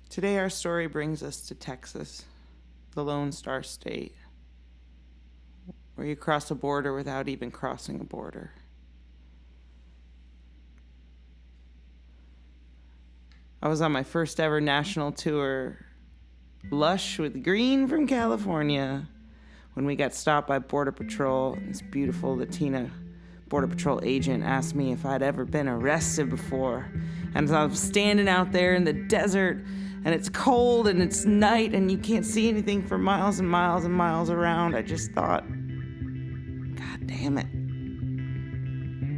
Today our story brings us to Texas, the Lone Star State, where you cross a border without even crossing a border. I was on my first ever national tour, lush with green from California, when we got stopped by Border Patrol. This beautiful Latina Border Patrol agent asked me if I'd ever been arrested before. And I was standing out there in the desert, and it's cold and it's night and you can't see anything for miles and miles and miles around. I just thought, God damn it.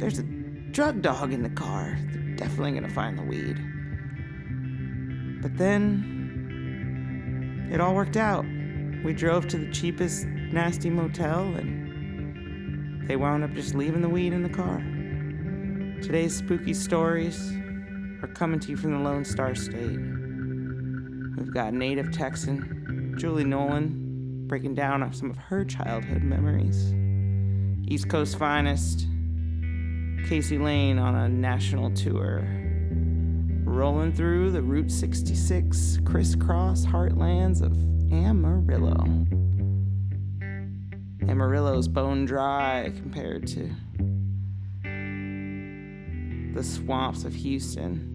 There's a drug dog in the car. They're definitely gonna find the weed. But then it all worked out. We drove to the cheapest nasty motel and they wound up just leaving the weed in the car. Today's spooky stories are coming to you from the Lone Star State. We've got native Texan Julie Nolen breaking down some of her childhood memories. East Coast finest Kayce Laine on a national tour, rolling through the Route 66 crisscross heartlands of Amarillo. Amarillo's bone dry compared to the swamps of Houston.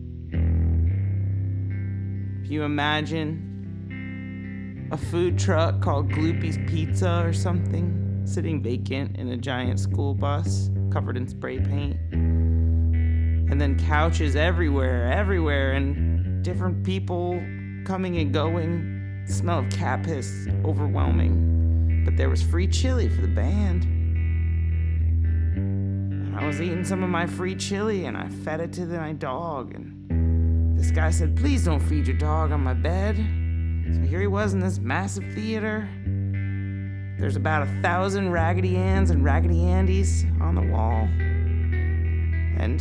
If you imagine a food truck called Gloopy's Pizza or something sitting vacant in a giant school bus covered in spray paint, and then couches everywhere, and different people coming and going, the smell of cat piss overwhelming, but there was free chili for the band. And I was eating some of my free chili and I fed it to my dog, and this guy said, please don't feed your dog on my bed. So here he was in this massive theater. There's about 1,000 Raggedy Anns and Raggedy Andys on the wall. And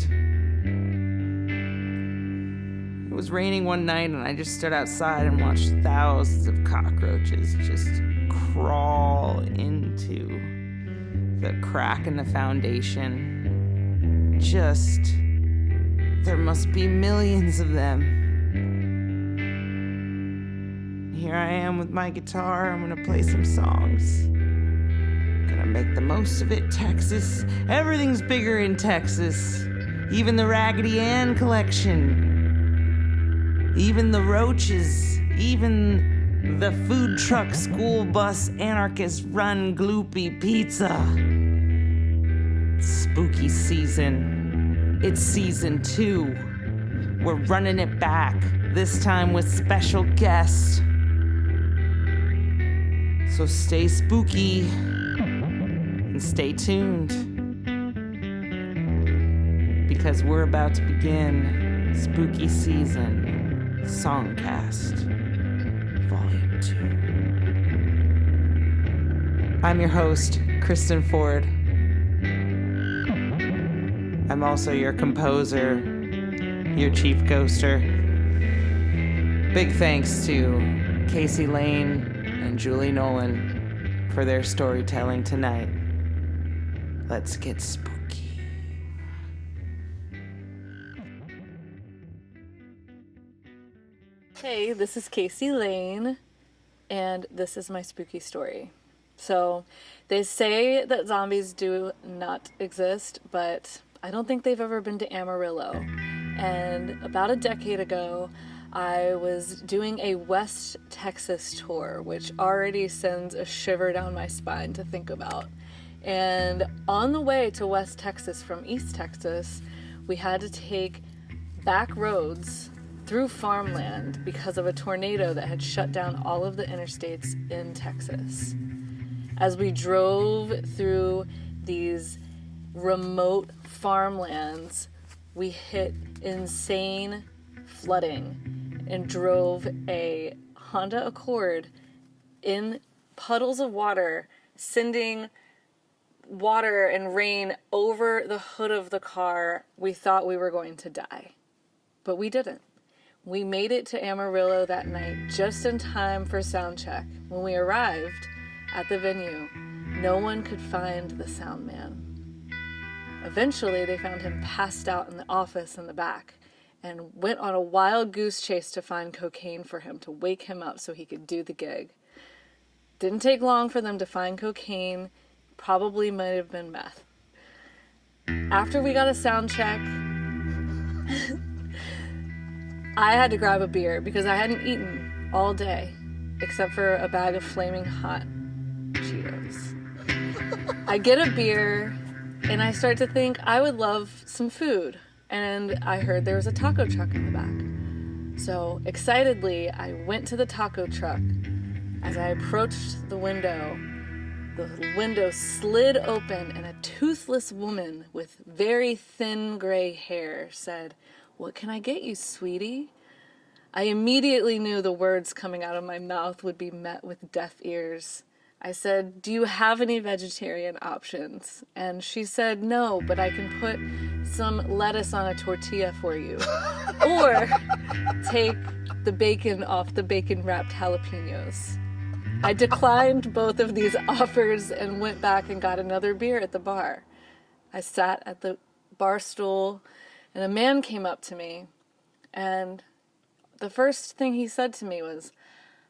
it was raining one night and I just stood outside and watched thousands of cockroaches just crawl into the crack in the foundation. There must be millions of them. Here I am with my guitar. I'm gonna play some songs. Gonna make the most of it, Texas. Everything's bigger in Texas. Even the Raggedy Ann collection. Even the roaches. Even the food truck school bus anarchist run Gloopy Pizza. Spooky season. It's season 2. We're running it back. This time with special guests. So stay spooky and stay tuned, because we're about to begin Spooky Season Songcast Volume 2. I'm your host, Kristen Ford. I'm also your composer, your chief ghoster. Big thanks to Kayce Laine and Julie Nolen for their storytelling tonight. Let's get spooky. Hey, this is Kayce Laine, and this is my spooky story. So, they say that zombies do not exist, but I don't think they've ever been to Amarillo. And about a decade ago, I was doing a West Texas tour, which already sends a shiver down my spine to think about. And on the way to West Texas from East Texas, we had to take back roads through farmland because of a tornado that had shut down all of the interstates in Texas. As we drove through these remote farmlands, we hit insane flooding and drove a Honda Accord in puddles of water, sending water and rain over the hood of the car. We thought we were going to die, but we didn't. We made it to Amarillo that night just in time for sound check. When we arrived at the venue, no one could find the sound man. Eventually, they found him passed out in the office in the back, and went on a wild goose chase to find cocaine for him, to wake him up so he could do the gig. Didn't take long for them to find cocaine. Probably might have been meth. After we got a sound check, I had to grab a beer because I hadn't eaten all day except for a bag of flaming hot Cheetos. I get a beer and I start to think I would love some food. And I heard there was a taco truck in the back. So excitedly, I went to the taco truck. As I approached the window slid open and a toothless woman with very thin gray hair said, "What can I get you, sweetie?" I immediately knew the words coming out of my mouth would be met with deaf ears. I said, "Do you have any vegetarian options?" And she said, "No, but I can put some lettuce on a tortilla for you. Or take the bacon off the bacon-wrapped jalapenos." I declined both of these offers and went back and got another beer at the bar. I sat at the bar stool, and a man came up to me, and the first thing he said to me was,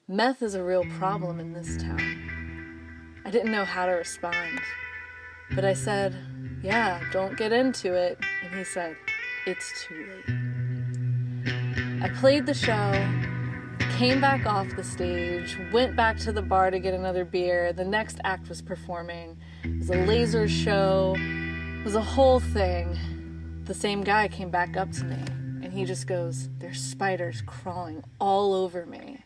"Meth is a real problem in this town." I didn't know how to respond, but I said, "Yeah, don't get into it." And he said, "It's too late." I played the show, came back off the stage, went back to the bar to get another beer. The next act was performing. It was a laser show. It was a whole thing. The same guy came back up to me, and he just goes, "There's spiders crawling all over me."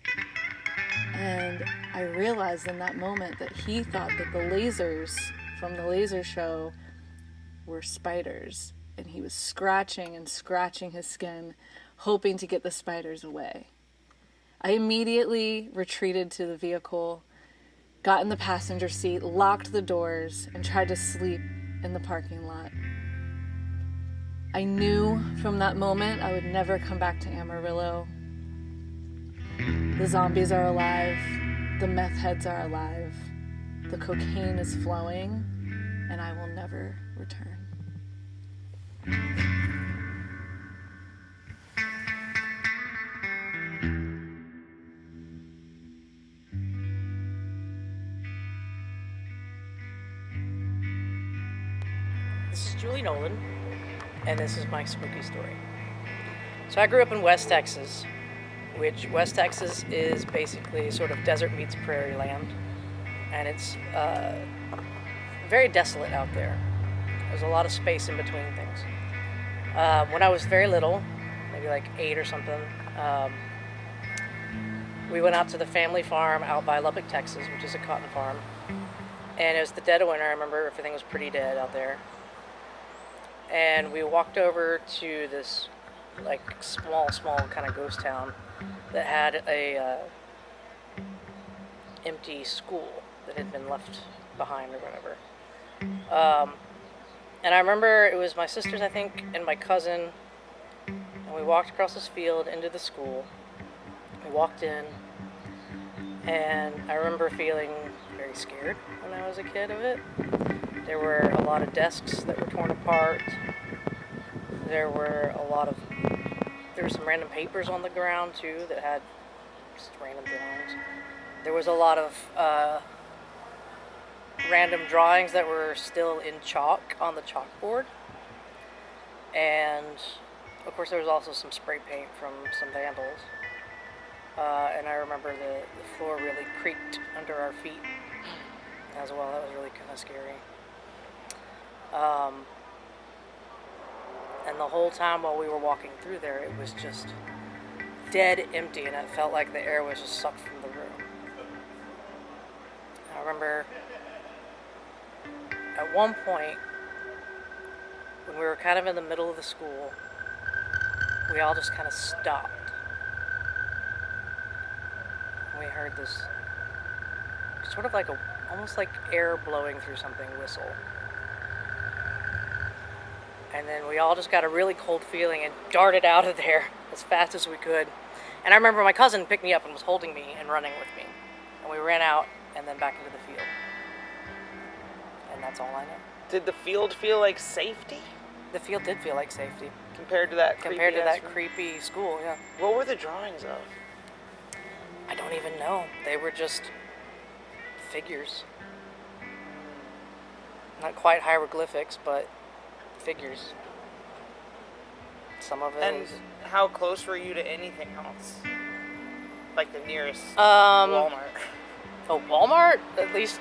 And I realized in that moment that he thought that the lasers from the laser show were spiders. And he was scratching and scratching his skin, hoping to get the spiders away. I immediately retreated to the vehicle, got in the passenger seat, locked the doors, and tried to sleep in the parking lot. I knew from that moment I would never come back to Amarillo. The zombies are alive. The meth heads are alive. The cocaine is flowing, and I will never return. This is Julie Nolen, and this is my spooky story. So I grew up in West Texas, which West Texas is basically sort of desert meets prairie land, and it's very desolate out there. There's a lot of space in between things. When I was very little, maybe like 8 or something, we went out to the family farm out by Lubbock, Texas, which is a cotton farm, and it was the dead of winter. I remember everything was pretty dead out there. And we walked over to this like small kind of ghost town that had a empty school that had been left behind or whatever. And I remember it was my sisters, I think, and my cousin, and we walked across this field into the school. We walked in, and I remember feeling very scared when I was a kid of it. There were a lot of desks that were torn apart. There were some random papers on the ground too that had just random drawings. There was a lot of random drawings that were still in chalk on the chalkboard. And of course there was also some spray paint from some vandals. And I remember the floor really creaked under our feet as well. That was really kind of scary. And the whole time while we were walking through there, it was just dead empty, and it felt like the air was just sucked from the room. I remember at one point, when we were kind of in the middle of the school, we all just kind of stopped. And we heard this sort of like almost like air blowing through something whistle. And then we all just got a really cold feeling and darted out of there as fast as we could. And I remember my cousin picked me up and was holding me and running with me. And we ran out and then back into the field. And that's all I know. Did the field feel like safety? The field did feel like safety. Compared to that creepy school, yeah. What were the drawings of? I don't even know. They were just figures. Not quite hieroglyphics, but figures. Some of it And was... how close were you to anything else? Like the nearest Um, Walmart? Oh, Walmart? At least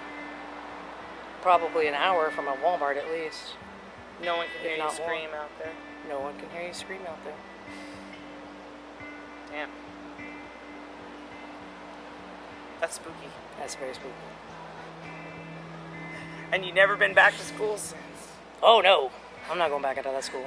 probably an hour from a Walmart at least. No one can hear you not more. scream out there. No one can hear you scream out there. Damn. That's spooky. That's very spooky. And you never been back to school since? Oh no, I'm not going back into that school.